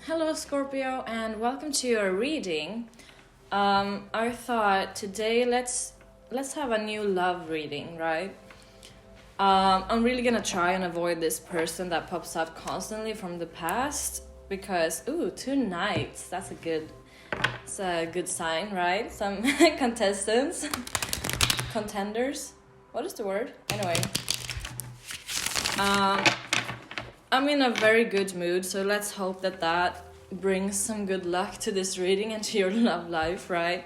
Hello, Scorpio, and welcome to your reading. I thought today let's have a new love reading, right? I'm really gonna try and avoid this person that pops up constantly from the past because two knights. It's a good sign, right? Some contenders. What is the word? Anyway, I'm in a very good mood, so let's hope that brings some good luck to this reading and to your love life, right?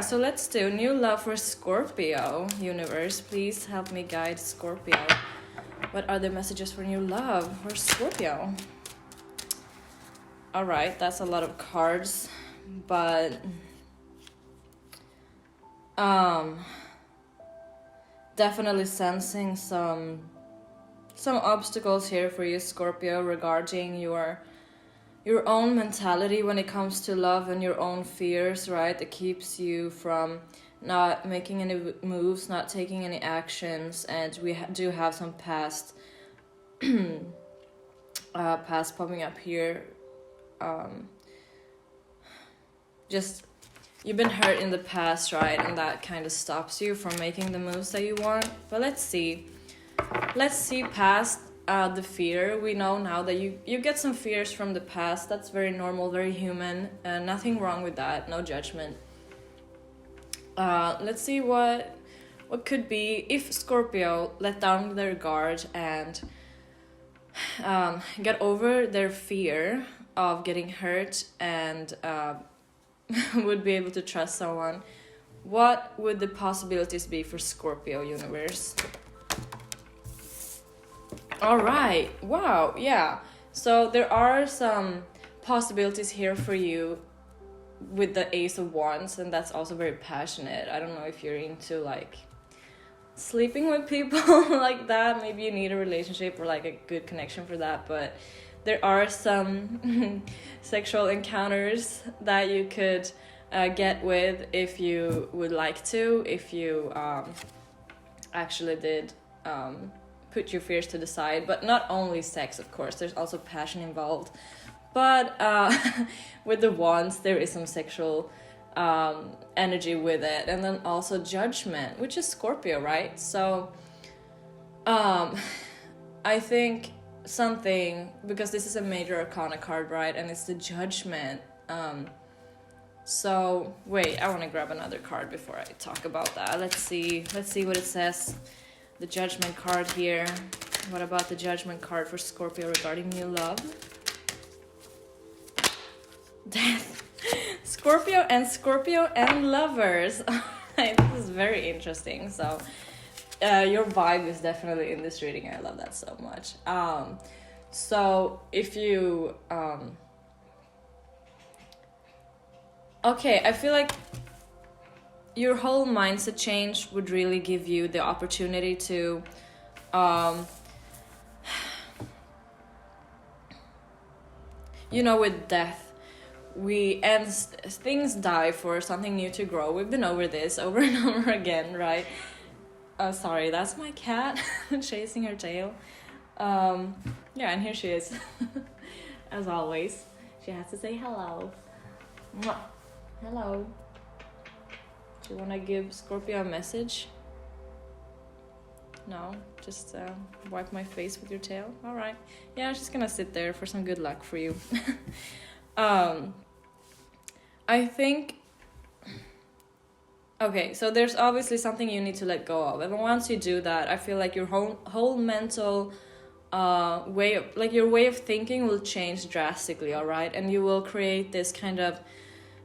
So let's do new love for Scorpio. Universe, please help me guide Scorpio. What are the messages for new love for Scorpio? All right, that's a lot of cards, but definitely sensing some obstacles here for you, Scorpio, regarding your own mentality when it comes to love and your own fears, right? That keeps you from not making any moves, not taking any actions, and we do have some past popping up here. Just you've been hurt in the past, right? And that kind of stops you from making the moves that you want. But let's see past the fear. We know now that you get some fears from the past. That's very normal, very human, and nothing wrong with that. No judgment. Let's see what could be if Scorpio let down their guard and get over their fear of getting hurt and would be able to trust someone. What would the possibilities be for Scorpio, universe? All right. Wow. Yeah. So there are some possibilities here for you with the Ace of Wands, and that's also very passionate. I don't know if you're into like sleeping with people like that. Maybe you need a relationship or like a good connection for that, but there are some sexual encounters that you could get with if you would like to, if you actually did put your fears to the side. But not only sex, of course, there's also passion involved, but with the wands there is some sexual energy with it, and then also judgment, which is Scorpio, right? So I think something, because this is a major arcana card, right, and it's the judgment. So wait, I want to grab another card before I talk about that. Let's see what it says. The judgment card here. What about the judgment card for Scorpio regarding new love? Death. Scorpio and lovers. This is very interesting. So your vibe is definitely in this reading. I love that so much. So if you okay, I feel like your whole mindset change would really give you the opportunity to with death, things die for something new to grow. We've been over this over and over again, right? Sorry, that's my cat chasing her tail. And here she is. As always, she has to say hello. Mwah. Hello. Do you want to give Scorpio a message? No, just wipe my face with your tail. All right. Yeah, she's gonna sit there for some good luck for you. I think. Okay, so there's obviously something you need to let go of, and once you do that, I feel like your whole mental your way of thinking will change drastically. All right, and you will create this kind of.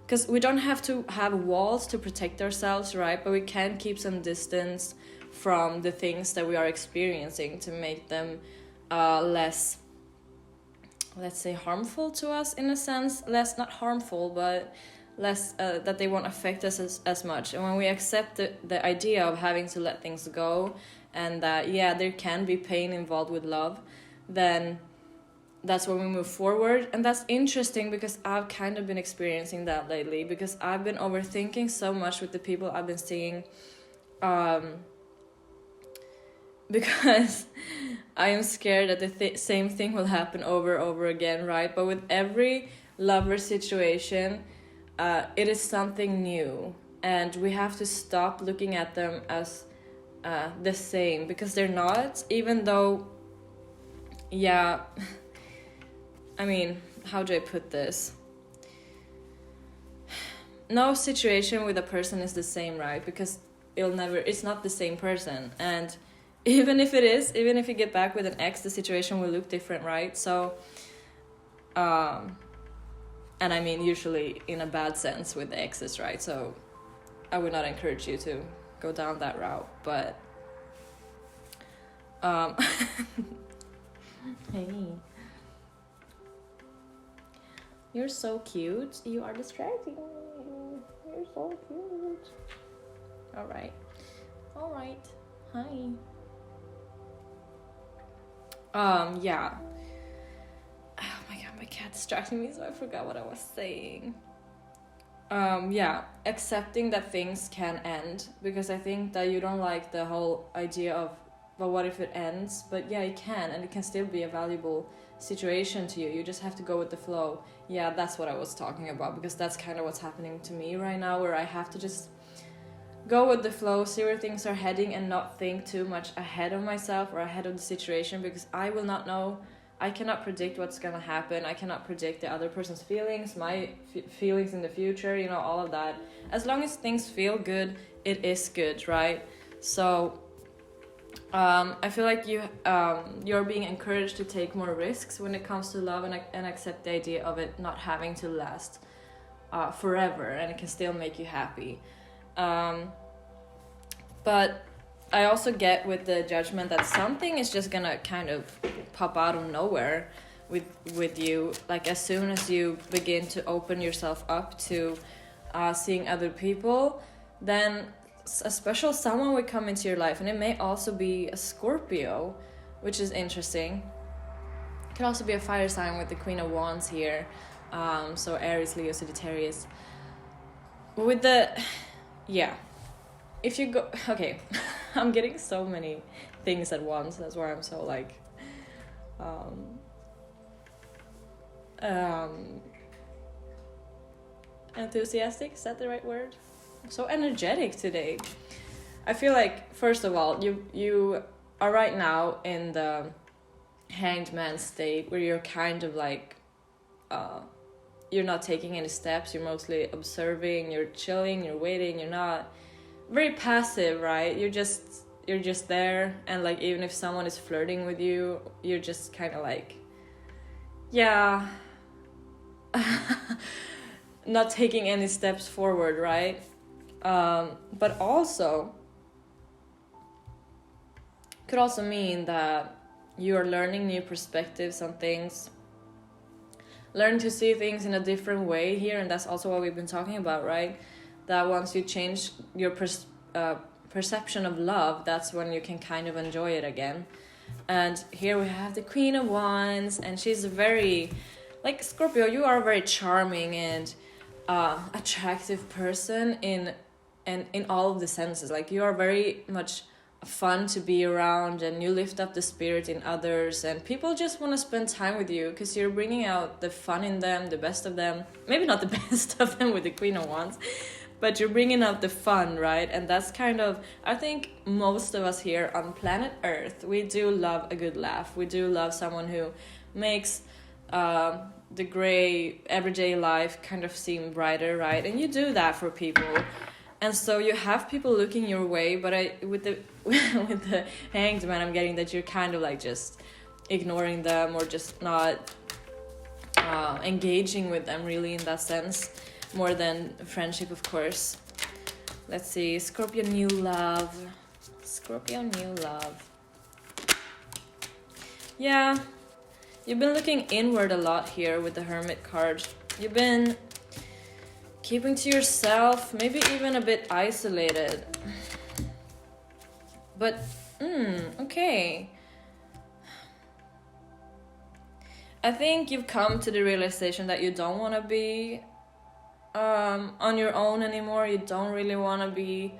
Because we don't have to have walls to protect ourselves, right? But we can keep some distance from the things that we are experiencing to make them less, let's say, harmful to us in a sense. Less, not harmful, but less that they won't affect us as much. And when we accept the idea of having to let things go, and that, there can be pain involved with love, then that's when we move forward. And that's interesting because I've kind of been experiencing that lately, because I've been overthinking so much with the people I've been seeing because I am scared that the same thing will happen over and over again, right? But with every lover situation, it is something new, and we have to stop looking at them as the same, because they're not, even though, yeah, I mean, how do I put this? No situation with a person is the same, right? Because it's not the same person. And even if it is, even if you get back with an ex, the situation will look different, right? So, and I mean, usually in a bad sense with the exes, right? So I would not encourage you to go down that route, but hey, you're so cute. You are distracting me. You're so cute. All right. Hi. Yeah. Oh my god, my cat distracted me, so I forgot what I was saying. Yeah, accepting that things can end, because I think that you don't like the whole idea of, but what if it ends? But yeah, it can, and it can still be a valuable situation to you. You just have to go with the flow. Yeah, that's what I was talking about, because that's kind of what's happening to me right now, where I have to just go with the flow, see where things are heading, and not think too much ahead of myself or ahead of the situation, because I will not know. I cannot predict what's gonna happen. I cannot predict the other person's feelings, my feelings in the future, you know, all of that. As long as things feel good, it is good, right? So I feel like you're being encouraged to take more risks when it comes to love, and accept the idea of it not having to last forever, and it can still make you happy. But I also get with the judgment that something is just gonna kind of pop out of nowhere with you, like as soon as you begin to open yourself up to seeing other people, then a special someone will come into your life, and it may also be a Scorpio, which is interesting. It could also be a fire sign with the Queen of Wands here, so Aries, Leo, Sagittarius. With the, yeah, if you go, okay, I'm getting so many things at once, that's why I'm so like, enthusiastic, is that the right word? So energetic today. I feel like, first of all, you are right now in the hanged man state, where you're kind of like, you're not taking any steps, you're mostly observing, you're chilling, you're waiting, you're not very passive, right? You're just there, and like even if someone is flirting with you, you're just kind of like, yeah, not taking any steps forward, right? But also could also mean that you are learning new perspectives on things, learn to see things in a different way here, and that's also what we've been talking about, right? That once you change your perception of love, that's when you can kind of enjoy it again. And here we have the Queen of Wands, and she's very, like, Scorpio, you are a very charming and attractive person in all of the senses. Like, you are very much fun to be around, and you lift up the spirit in others, and people just want to spend time with you because you're bringing out the fun in them, the best of them. Maybe not the best of them with the Queen of Wands, but you're bringing out the fun, right? And that's kind of, I think most of us here on planet Earth, we do love a good laugh. We do love someone who makes the gray everyday life kind of seem brighter, right? And you do that for people. And so you have people looking your way, but with the with the hanged man, I'm getting that you're kind of like just ignoring them, or just not engaging with them really in that sense, more than friendship, of course. Let's see, Scorpio New Love. Scorpio New Love. Yeah, you've been looking inward a lot here with the Hermit card. You've been keeping to yourself, maybe even a bit isolated. But, okay. I think you've come to the realization that you don't want to be on your own anymore. You don't really want to be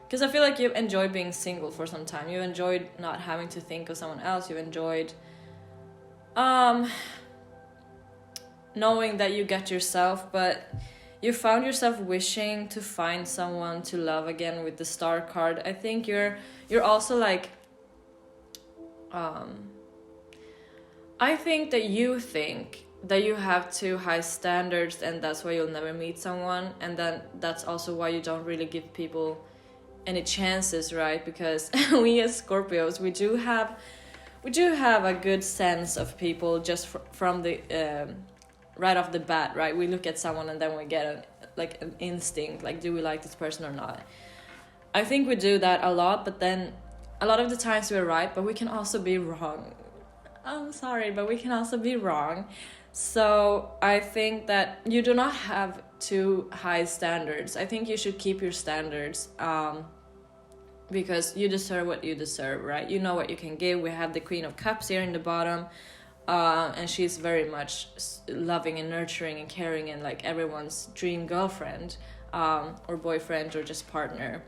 because I feel like you've enjoyed being single for some time. You enjoyed not having to think of someone else. You enjoyed knowing that you get yourself, but you found yourself wishing to find someone to love again with the star card. I think you're also like I think that you think that you have too high standards, and that's why you'll never meet someone, and then that's also why you don't really give people any chances, right? Because we as Scorpios, we do have a good sense of people just from the right off the bat, right? We look at someone and then we get an instinct, like, do we like this person or not? I think we do that a lot, but then a lot of the times we're right, but we can also be wrong. I'm sorry, but we can also be wrong. So I think that you do not have too high standards. I think you should keep your standards, because you deserve what you deserve, right? You know what you can give. We have the Queen of Cups here in the bottom, and she's very much loving and nurturing and caring and like everyone's dream girlfriend, or boyfriend, or just partner.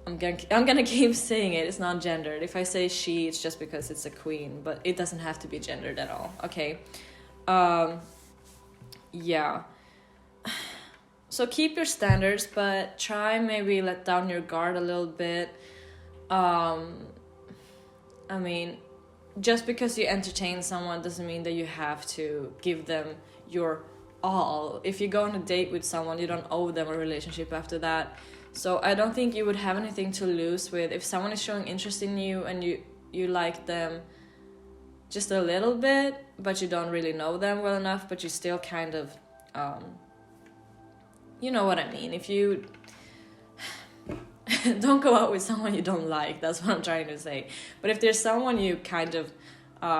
I'm gonna keep saying it. It's not gendered. If I say she, it's just because it's a queen, but it doesn't have to be gendered at all. Okay. Yeah. So keep your standards, but try maybe let down your guard a little bit. I mean, just because you entertain someone doesn't mean that you have to give them your all. If you go on a date with someone, you don't owe them a relationship after that. So I don't think you would have anything to lose with if someone is showing interest in you and you like them just a little bit, but you don't really know them well enough, but you still kind of, you know what I mean. If you don't go out with someone you don't like, that's what I'm trying to say. But if there's someone you kind of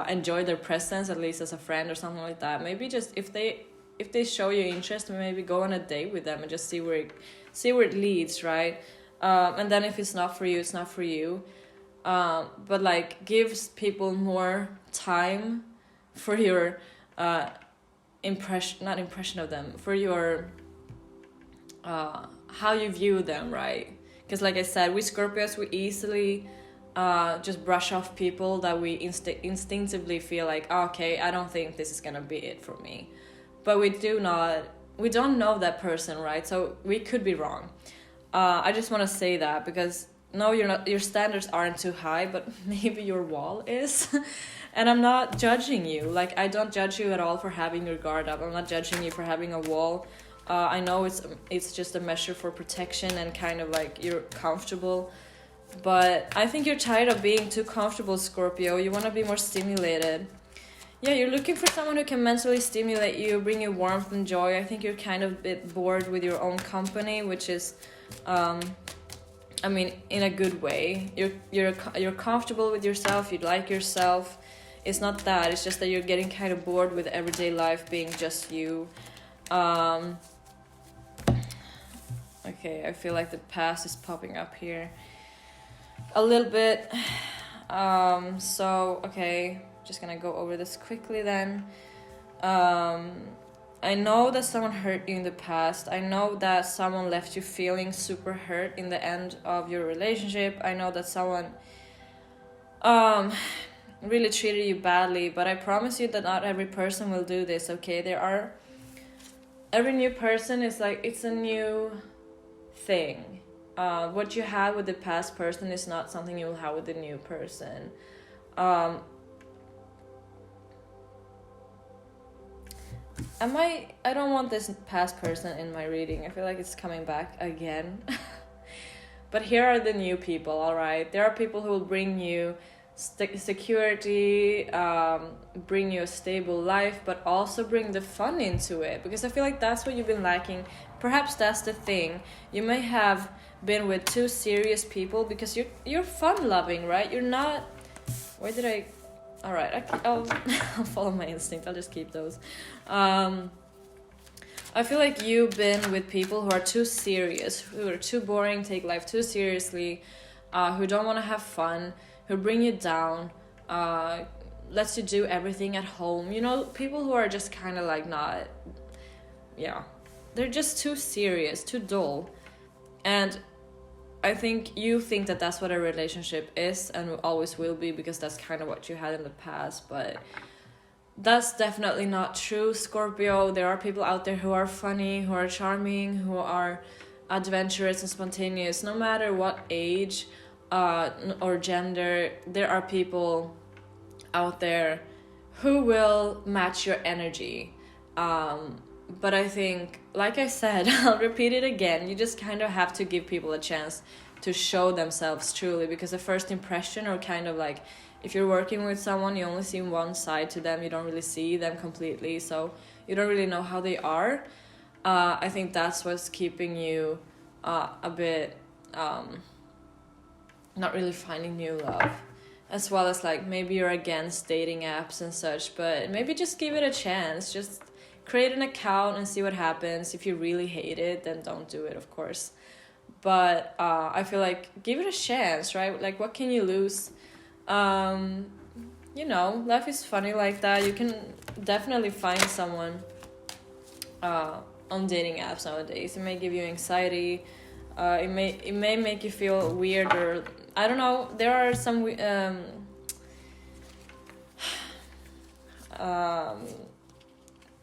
enjoy their presence, at least as a friend or something like that, maybe just if they show you interest, maybe go on a date with them and just see where it leads, right? And then if it's not for you, it's not for you. But like gives people more time for your impression of them, for your how you view them, right? Because like I said, we Scorpios, we easily just brush off people that we instinctively feel like, oh, okay, I don't think this is gonna be it for me. But we don't know that person, right? So we could be wrong. I just want to say that because no, your standards aren't too high, but maybe your wall is. And I'm not judging you. Like, I don't judge you at all for having your guard up. I'm not judging you for having a wall. I know it's just a measure for protection and kind of like you're comfortable. But I think you're tired of being too comfortable, Scorpio. You want to be more stimulated. Yeah, you're looking for someone who can mentally stimulate you, bring you warmth and joy. I think you're kind of a bit bored with your own company, which is, I mean, in a good way. You're comfortable with yourself. You like yourself. It's not that. It's just that you're getting kind of bored with everyday life being just you. Okay, I feel like the past is popping up here a little bit. So okay. Just gonna go over this quickly then. I know that someone hurt you in the past. I know that someone left you feeling super hurt in the end of your relationship. I know that someone really treated you badly, but I promise you that not every person will do this, okay? Every new person is like, it's a new thing. What you had with the past person is not something you will have with the new person. I don't want this past person in my reading. I feel like it's coming back again. But here are the new people, all right? There are people who will bring you security, bring you a stable life, but also bring the fun into it. Because I feel like that's what you've been lacking. Perhaps that's the thing. You may have been with two serious people because you're fun-loving, right? You're not... Where did I... All right, I'll follow my instinct. I'll just keep those. I feel like you've been with people who are too serious, who are too boring, take life too seriously, who don't want to have fun, who bring you down, lets you do everything at home. You know, people who are just kind of like not... Yeah, they're just too serious, too dull. And I think you think that that's what a relationship is and always will be, because that's kind of what you had in the past, but that's definitely not true, Scorpio. There are people out there who are funny, who are charming, who are adventurous and spontaneous. No matter what age or gender, there are people out there who will match your energy. But I think, like I said, I'll repeat it again, you just kind of have to give people a chance to show themselves truly, because the first impression, or kind of like, if you're working with someone, you only see one side to them, you don't really see them completely, so you don't really know how they are. I think that's what's keeping you a bit not really finding new love, as well as like maybe you're against dating apps and such, but maybe just give it a chance. Just create an account and see what happens. If you really hate it, then don't do it, of course, but I feel like give it a chance, right? Like, what can you lose? You know, life is funny like that. You can definitely find someone on dating apps nowadays. It may give you anxiety. It may make you feel weird, or I don't know. There are some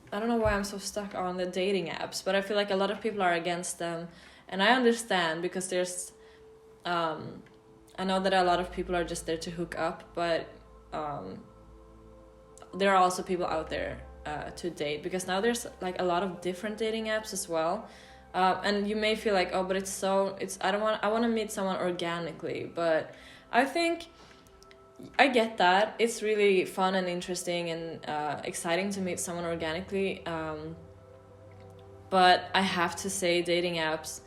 I don't know why I'm so stuck on the dating apps, but I feel like a lot of people are against them, and I understand, because there's I know that a lot of people are just there to hook up, but there are also people out there to date, because now there's like a lot of different dating apps as well. And you may feel like, oh, but I want to meet someone organically, but I think I get that. It's really fun and interesting and exciting to meet someone organically. But I have to say, dating apps,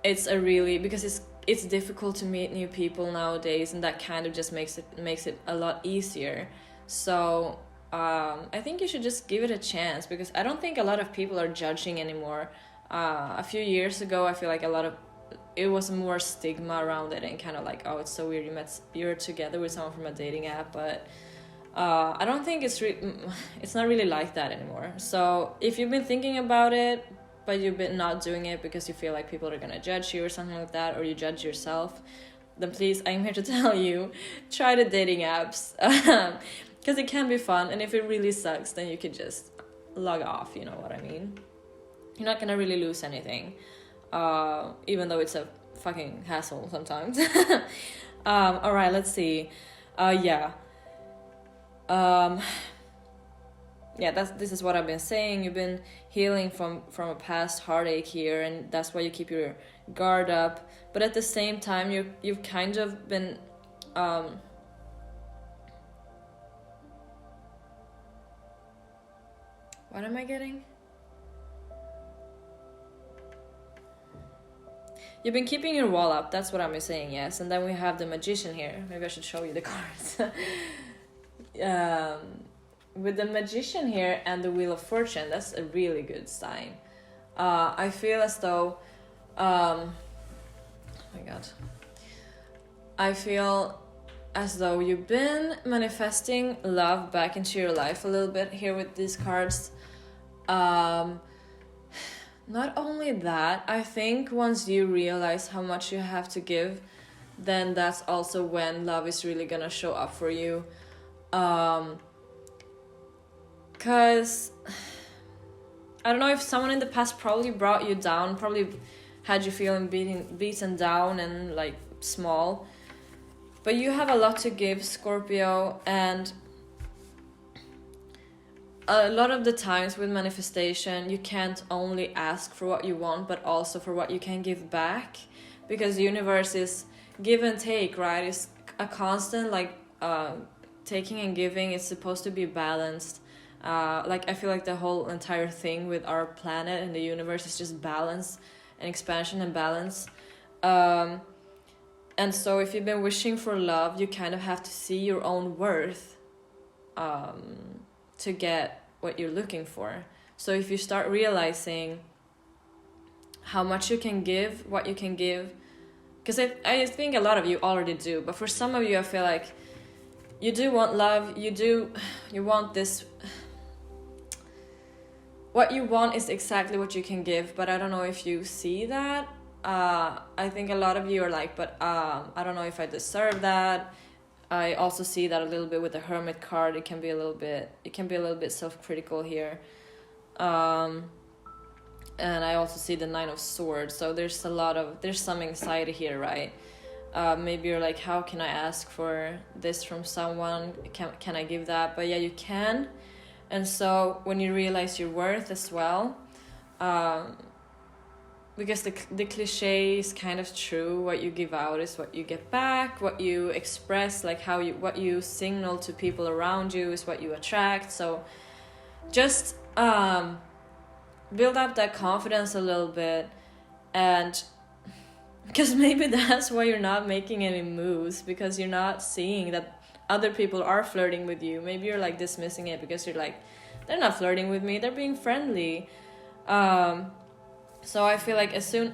because it's difficult to meet new people nowadays, and that kind of just makes it a lot easier. So I think you should just give it a chance, because I don't think a lot of people are judging anymore. A few years ago, I feel like it was more stigma around it, and kind of like, oh, it's so weird you're together with someone from a dating app, but I don't think it's not really like that anymore. So if you've been thinking about it, but you've been not doing it because you feel like people are gonna judge you or something like that, or you judge yourself, then please, I'm here to tell you, try the dating apps, because it can be fun, and if it really sucks, then you could just log off, you know what I mean? You're not gonna really lose anything, even though it's a fucking hassle sometimes. Alright, let's see. This is what I've been saying. You've been healing from a past heartache here, and that's why you keep your guard up. But at the same time, you've kind of been what am I getting? You've been keeping your wall up, that's what I'm saying, yes. And then we have the Magician here. Maybe I should show you the cards. With the Magician here and the Wheel of Fortune, that's a really good sign. I feel as though... oh my god. I feel as though you've been manifesting love back into your life a little bit here with these cards. Not only that, I think once you realize how much you have to give, then that's also when love is really gonna show up for you. Because I don't know, if someone in the past probably brought you down, probably had you feeling beaten down and like small, but you have a lot to give, Scorpio, and a lot of the times with manifestation, you can't only ask for what you want, but also for what you can give back, because the universe is give and take, right? It's a constant taking and giving. It's supposed to be balanced. I feel like the whole entire thing with our planet and the universe is just balance and expansion and balance. And so if you've been wishing for love, you kind of have to see your own worth to get what you're looking for. So if you start realizing how much you can give, what you can give, because I think a lot of you already do, but for some of you I feel like you do want love, you want this, what you want is exactly what you can give, but I don't know if you see that. I think a lot of you are like, but I don't know if I deserve that. I also see that a little bit with the Hermit card. It can be a little bit self-critical here. And I also see the Nine of Swords. So there's some anxiety here, right? Maybe you're like, how can I ask for this from someone? Can I give that? But yeah, you can. And so when you realize your worth as well, because the cliche is kind of true, what you give out is what you get back, what you express, like what you signal to people around you is what you attract. So just build up that confidence a little bit, and because maybe that's why you're not making any moves, because you're not seeing that other people are flirting with you. Maybe you're like dismissing it because you're like, they're not flirting with me, they're being friendly. So I feel like so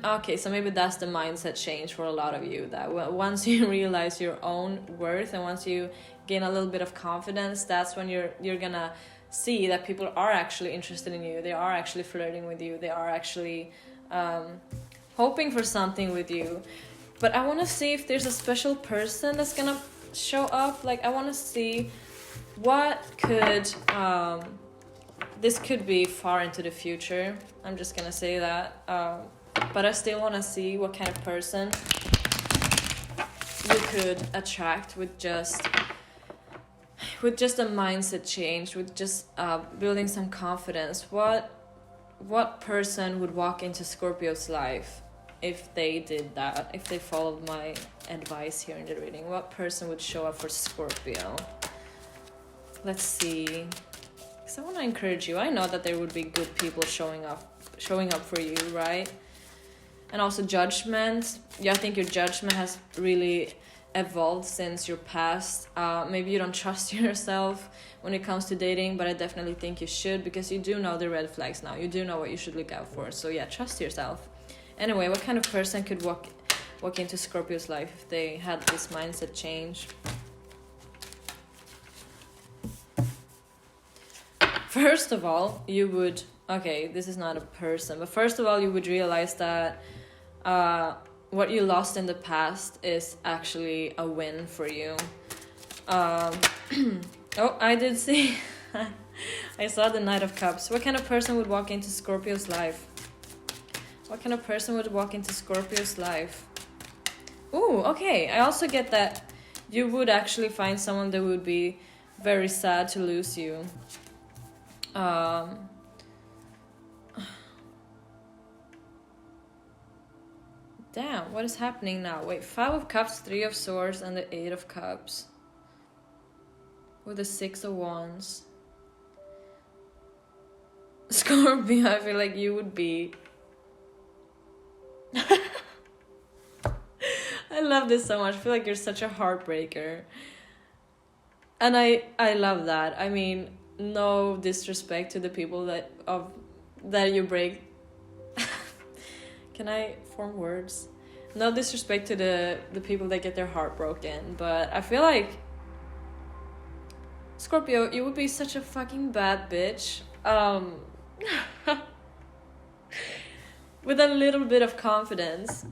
maybe that's the mindset change for a lot of you, that once you realize your own worth and once you gain a little bit of confidence, that's when you're gonna see that people are actually interested in you, they are actually flirting with you, they are actually hoping for something with you. But I want to see if there's a special person that's gonna show up. Like, I want to see what could this could be far into the future, I'm just gonna say that, but I still want to see what kind of person you could attract with just a mindset change, with just building some confidence. What person would walk into Scorpio's life if they did that, if they followed my advice here in the reading? What person would show up for Scorpio? Let's see. Because I want to encourage you. I know that there would be good people showing up for you, right? And also judgment. Yeah, I think your judgment has really evolved since your past. Maybe you don't trust yourself when it comes to dating, but I definitely think you should, because you do know the red flags now. You do know what you should look out for. So yeah, trust yourself. Anyway, what kind of person could walk into Scorpio's life if they had this mindset change? First of all, you would, this is not a person, but first of all, you would realize that what you lost in the past is actually a win for you. I did see, I saw the Knight of Cups. What kind of person would walk into Scorpio's life? What kind of person would walk into Scorpio's life? Ooh, okay. I also get that you would actually find someone that would be very sad to lose you. Damn, what is happening now? Wait, 5 of Cups, 3 of Swords, and the 8 of Cups. With the 6 of Wands. Scorpio, I feel like you would be... I love this so much. I feel like you're such a heartbreaker. And I love that. I mean, no disrespect to the people that you break. Can I form words? No disrespect to the people that get their heart broken, but I feel like Scorpio, you would be such a fucking bad bitch. With a little bit of confidence.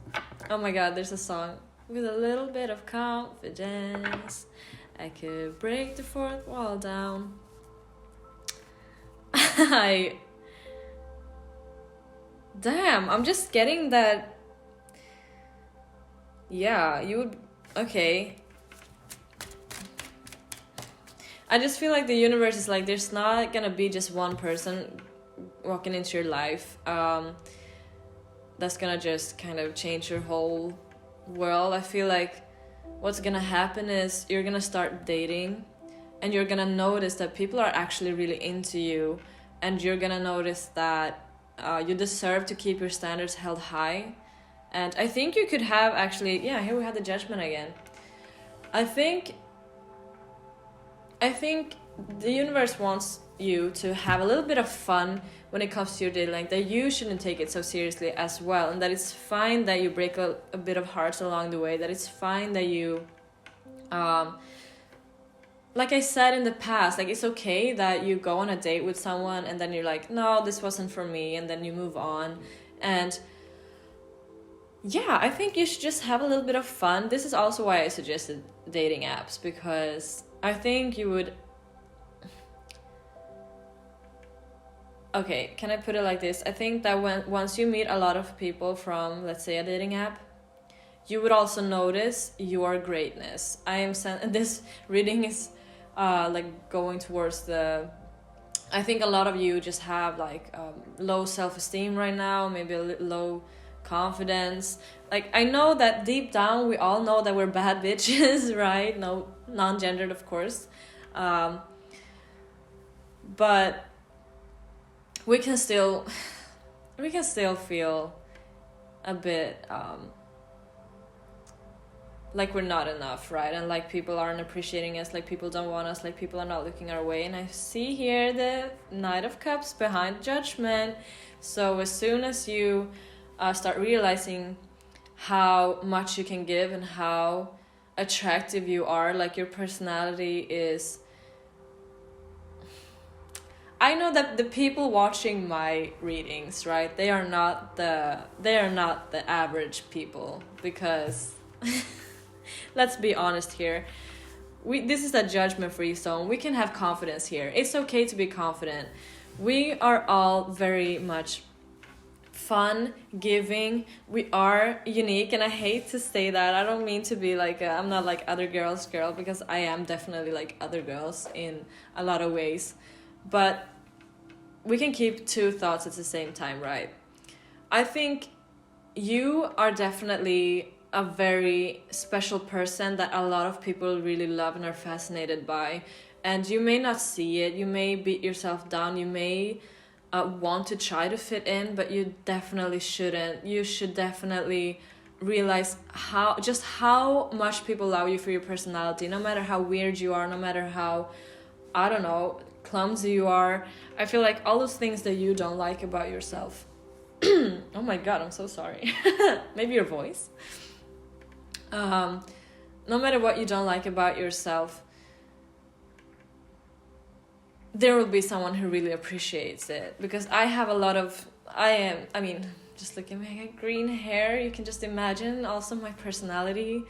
Oh my god, there's a song. With a little bit of confidence, I could break the fourth wall down. Damn, I'm just getting that. Yeah, you would. Okay. I just feel like the universe is like, there's not gonna be just one person walking into your life that's gonna just kind of change your whole world. I feel like what's gonna happen is you're gonna start dating and you're gonna notice that people are actually really into you, and you're gonna notice that you deserve to keep your standards held high. And I think you could have actually, yeah, here we have the Judgment again. I think the universe wants you to have a little bit of fun when it comes to your dating, like that you shouldn't take it so seriously as well, and that it's fine that you break a bit of hearts along the way, that it's fine that you like I said in the past, like it's okay that you go on a date with someone and then you're like, no, this wasn't for me, and then you move on. And yeah, I think you should just have a little bit of fun. This is also why I suggested dating apps, because I think you would. Okay, can I put it like this? I think that once you meet a lot of people from, let's say, a dating app, you would also notice your greatness. This reading is like going towards the. I think a lot of you just have like low self-esteem right now, maybe a low confidence. Like, I know that deep down we all know that we're bad bitches, right? No, non-gendered, of course. But we can still feel a bit like we're not enough, right? And like people aren't appreciating us, like people don't want us, like people are not looking our way. And I see here the Knight of Cups behind Judgment. So as soon as you start realizing how much you can give and how attractive you are, like your personality is. I know that the people watching my readings, right, they are not the average people, because let's be honest here. This is a judgment-free zone. We can have confidence here. It's okay to be confident. We are all very much fun, giving. We are unique, and I hate to say that. I don't mean to be like I'm not like other girls girl, because I am definitely like other girls in a lot of ways. But we can keep two thoughts at the same time, right? I think you are definitely a very special person that a lot of people really love and are fascinated by. And you may not see it, you may beat yourself down, you may want to try to fit in, but you definitely shouldn't. You should definitely realize how much people love you for your personality, no matter how weird you are, no matter how, I don't know, clumsy you are. I feel like all those things that you don't like about yourself. Oh my god, I'm so sorry. Maybe your voice. No matter what you don't like about yourself, there will be someone who really appreciates it. Because I have a lot of, just look at me, I got green hair. You can just imagine also my personality.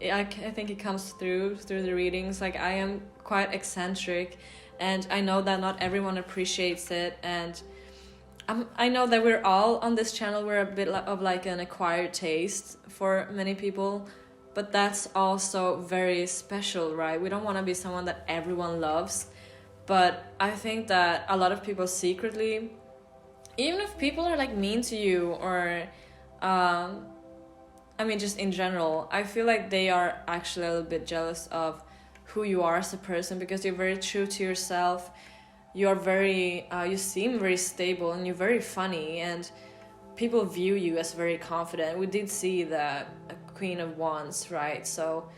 I think it comes through the readings. Like, I am quite eccentric, and I know that not everyone appreciates it. And I know that we're all on this channel, we're a bit of like an acquired taste for many people, but that's also very special, right? We don't want to be someone that everyone loves. But I think that a lot of people secretly, even if people are like mean to you, or just in general, I feel like they are actually a little bit jealous of who you are as a person, because you're very true to yourself. You're very, you seem very stable, and you're very funny, and people view you as very confident. We did see the Queen of Wands, right? So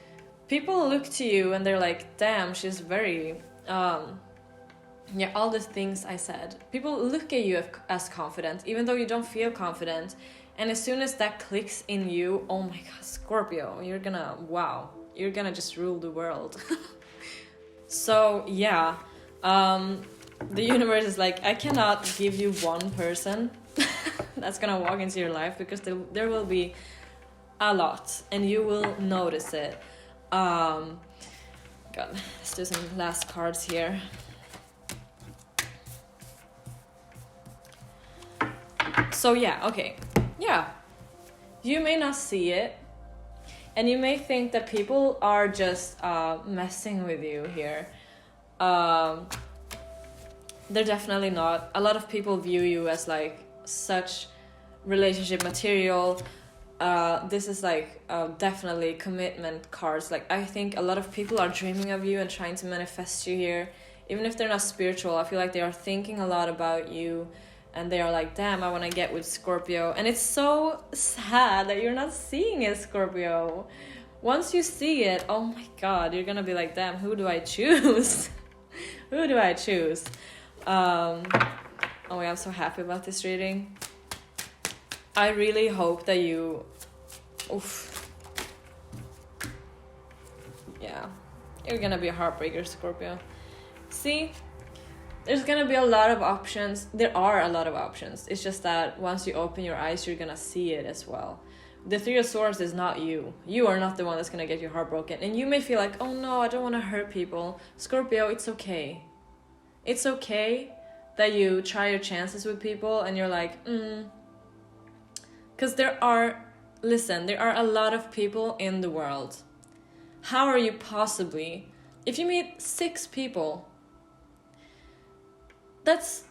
people look to you and they're like, damn, she's very, all the things I said. People look at you as confident, even though you don't feel confident. And as soon as that clicks in you, oh my god, Scorpio, you're gonna just rule the world. So yeah, the universe is like, I cannot give you one person that's gonna walk into your life, because there will be a lot, and you will notice it. God, let's do some last cards here. So yeah, okay. Yeah, you may not see it, and you may think that people are just messing with you here. They're definitely not. A lot of people view you as like such relationship material. This is like definitely commitment cards. Like, I think a lot of people are dreaming of you and trying to manifest you here. Even if they're not spiritual, I feel like they are thinking a lot about you. And they are like, damn, I want to get with Scorpio. And it's so sad that you're not seeing it, Scorpio. Once you see it, oh my god, you're going to be like, damn, who do I choose? Who do I choose? Oh my god, I'm so happy about this reading. I really hope that you... Oof. Yeah, you're going to be a heartbreaker, Scorpio. See? There's gonna be a lot of options. There are a lot of options. It's just that once you open your eyes, you're gonna see it as well. the Three of Swords is not you. You are not the one that's gonna get your heart broken. And you may feel like, oh no, I don't want to hurt people. Scorpio, it's okay. It's okay that you try your chances with people and you're like, because there are a lot of people in the world. How are you possibly, if you meet 6 people, that's,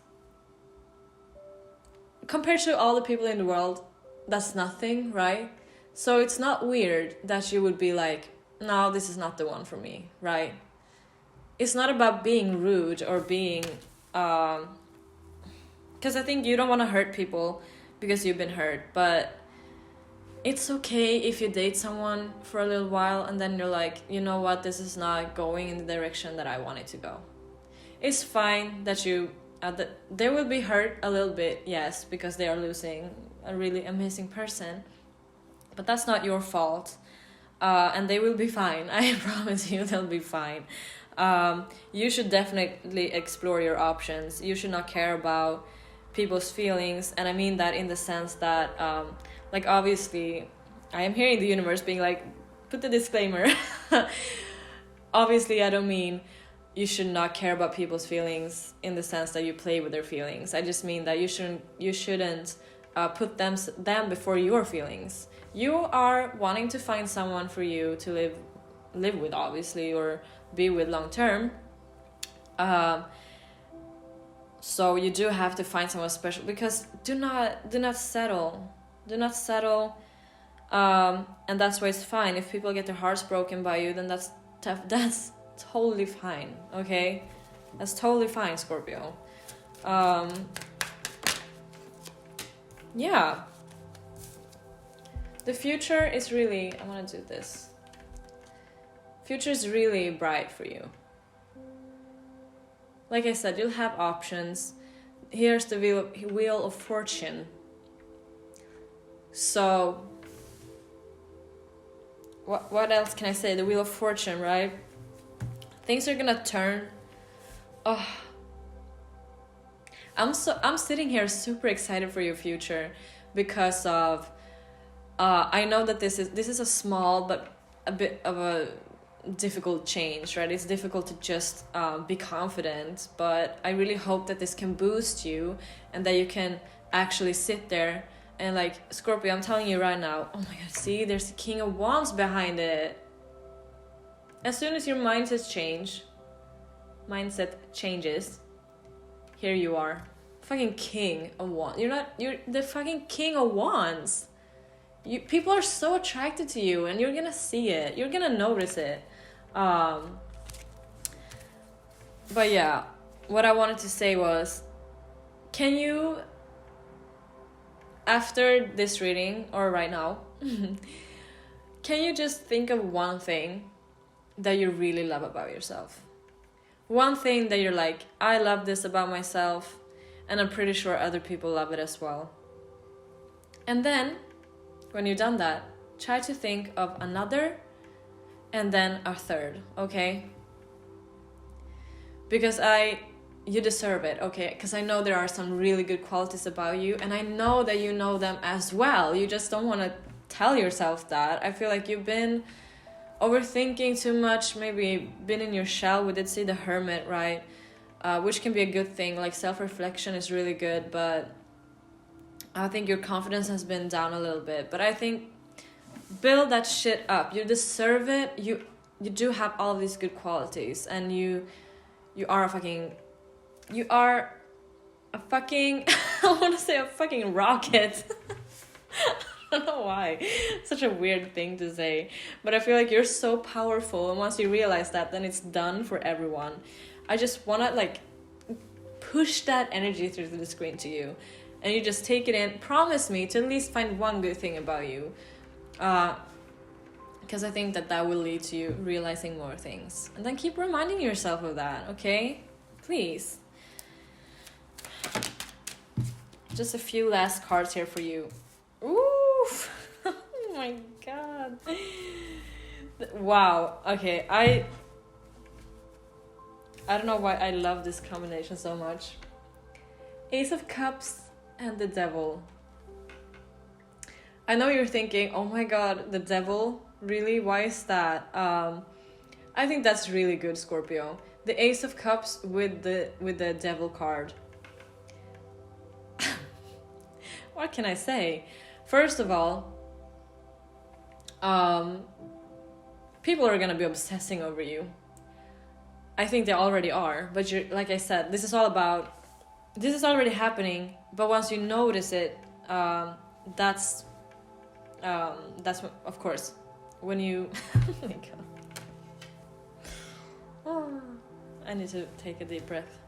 compared to all the people in the world, that's nothing, right? So it's not weird that you would be like, no, this is not the one for me, right? It's not about being rude or being, because I think you don't want to hurt people because you've been hurt, but it's okay if you date someone for a little while and then you're like, you know what, this is not going in the direction that I want it to go. It's fine that you, they will be hurt a little bit, yes, because they are losing a really amazing person, but that's not your fault, and they will be fine. I promise you they'll be fine. You should definitely explore your options. You should not care about people's feelings, and I mean that in the sense that like, obviously I am hearing the universe being like, put the disclaimer. Obviously I don't mean you should not care about people's feelings in the sense that you play with their feelings. I just mean that you shouldn't put them before your feelings. You are wanting to find someone for you to live with, obviously, or be with long term. So you do have to find someone special, because do not settle. Do not settle. And that's why it's fine if people get their hearts broken by you. Then that's tough. That's totally fine. Okay, that's totally fine, Scorpio. Yeah. The future is really, I want to do this. Future is really bright for you. Like I said, you'll have options. Here's the wheel of fortune. So, what else can I say? The wheel of fortune, right? Things are gonna turn. Oh, I'm sitting here super excited for your future because of. I know that this is a small but a bit of a difficult change, right? It's difficult to just be confident, but I really hope that this can boost you and that you can actually sit there and, like, Scorpio, I'm telling you right now, oh my god, see, there's the King of Wands behind it. As soon as your mindset changes, here you are, fucking King of Wands. You're the fucking King of Wands. People are so attracted to you, and you're gonna see it. You're gonna notice it. But yeah, what I wanted to say was, can you, after this reading, or right now, can you just think of one thing that you really love about yourself? One thing that you're like, I love this about myself, and I'm pretty sure other people love it as well. And then, when you've done that, try to think of another and then a third, okay? Because you deserve it, okay? Because I know there are some really good qualities about you, and I know that you know them as well. You just don't want to tell yourself that. I feel like you've been overthinking too much, maybe been in your shell. We did see the Hermit, right? Which can be a good thing. Like, self-reflection is really good, but I think your confidence has been down a little bit. But I think build that shit up. You deserve it. You do have all of these good qualities, and you are a fucking I want to say a fucking rocket. I don't know why. Such a weird thing to say, but I feel like you're so powerful, and once you realize that, then it's done for everyone. I just want to, like, push that energy through the screen to you, and you just take it in. Promise me to at least find one good thing about you, because I think that will lead to you realizing more things. And then keep reminding yourself of that, okay? Please. Just a few last cards here for you. Ooh! Oh my god. Wow. Okay, I don't know why I love this combination so much. Ace of Cups and the Devil. I know you're thinking, oh my god, the devil? Really? Why is that? I think that's really good, Scorpio. The Ace of Cups with the devil card. What can I say? First of all, people are gonna be obsessing over you. I think they already are, but you're, like I said, this is already happening. But once you notice it, that's of course when you. Oh my god. Oh, I need to take a deep breath.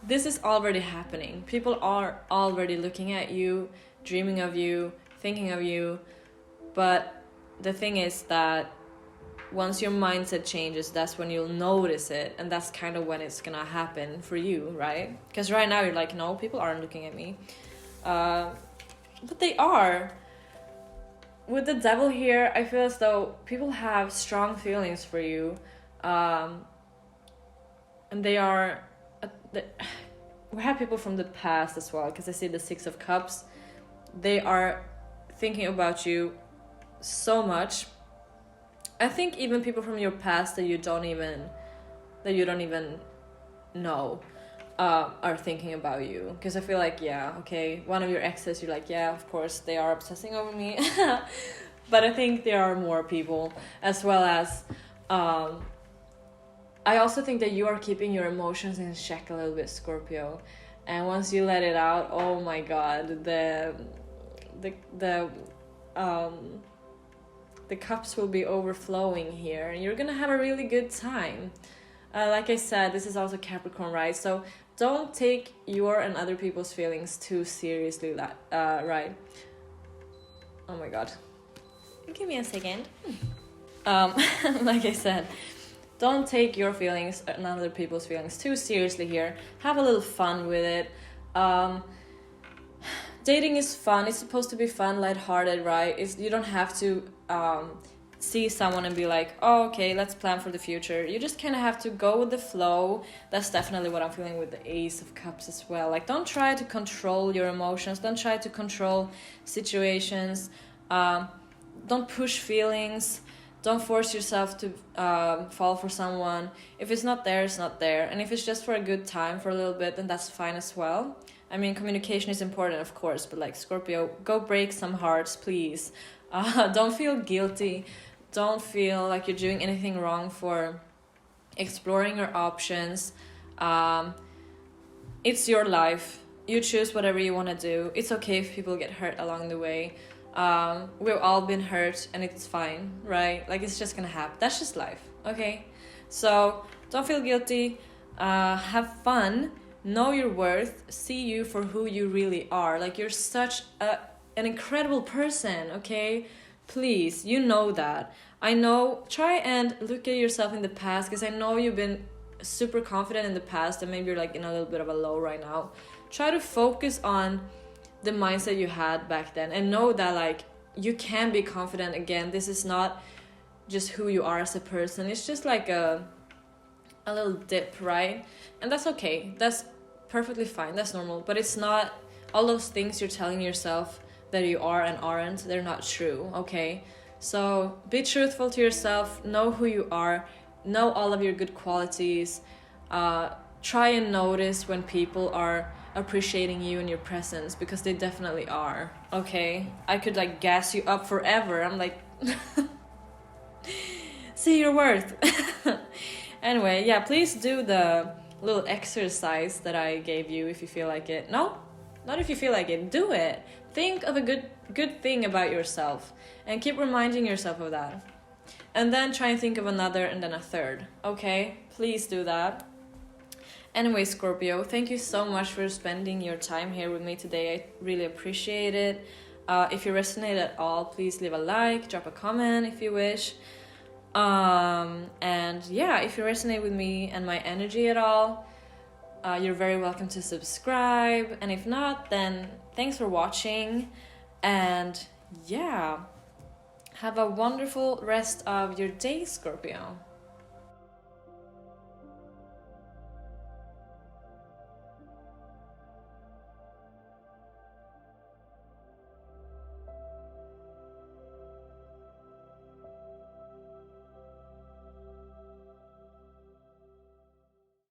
This is already happening. People are already looking at you, dreaming of you, thinking of you. But the thing is that once your mindset changes, that's when you'll notice it. And that's kind of when it's gonna happen for you, right? Because right now you're like, no, people aren't looking at me. But they are. With the devil here, I feel as though people have strong feelings for you. And they are... we have people from the past as well, because I see the Six of Cups. They are thinking about you so much. I think even people from your past that you don't even know are thinking about you, because I feel like, yeah, okay, one of your exes, you're like, yeah, of course they are obsessing over me. But I think there are more people, as well as I also think that you are keeping your emotions in check a little bit, Scorpio. And once you let it out, oh my god, the cups will be overflowing here, and you're gonna have a really good time. Like I said, this is also Capricorn, right? So don't take your and other people's feelings too seriously, right? Oh my god. Give me a second. Like I said, don't take your feelings and other people's feelings too seriously here. Have a little fun with it. Dating is fun. It's supposed to be fun, lighthearted, right? You don't have to see someone and be like, oh, okay, let's plan for the future. You just kind of have to go with the flow. That's definitely what I'm feeling with the Ace of Cups as well. Like, don't try to control your emotions. Don't try to control situations. Don't push feelings. Don't force yourself to fall for someone. If it's not there, it's not there. And if it's just for a good time, for a little bit, then that's fine as well. I mean, communication is important, of course, but like, Scorpio, go break some hearts, please. Don't feel guilty. Don't feel like you're doing anything wrong for exploring your options. It's your life. You choose whatever you want to do. It's okay if people get hurt along the way. We've all been hurt, and it's fine, right? Like, it's just gonna happen. That's just life, okay? So don't feel guilty. Have fun. Know your worth. See you for who you really are. Like, you're such an incredible person, okay? Please, you know that. I know, try and look at yourself in the past, because I know you've been super confident in the past, and maybe you're like in a little bit of a low right now. Try to focus on the mindset you had back then, and know that, like, you can be confident again. This is not just who you are as a person. It's just like a little dip, right? And that's okay. That's perfectly fine. That's normal. But it's not all those things you're telling yourself that you are and aren't. They're not true, okay? So be truthful to yourself. Know who you are. Know all of your good qualities. Try and notice when people are appreciating you and your presence, because they definitely are, okay? I could like gas you up forever. I'm like, see your worth. Anyway, yeah, please do the little exercise that I gave you if you feel like it. No, not if you feel like it. Do it. Think of a good thing about yourself, and keep reminding yourself of that. And then try and think of another, and then a third, okay? Please do that. Anyway, Scorpio, thank you so much for spending your time here with me today. I really appreciate it. If you resonate at all, please leave a like, drop a comment if you wish. And yeah, if you resonate with me and my energy at all, you're very welcome to subscribe. And if not, then thanks for watching. And yeah, have a wonderful rest of your day, Scorpio.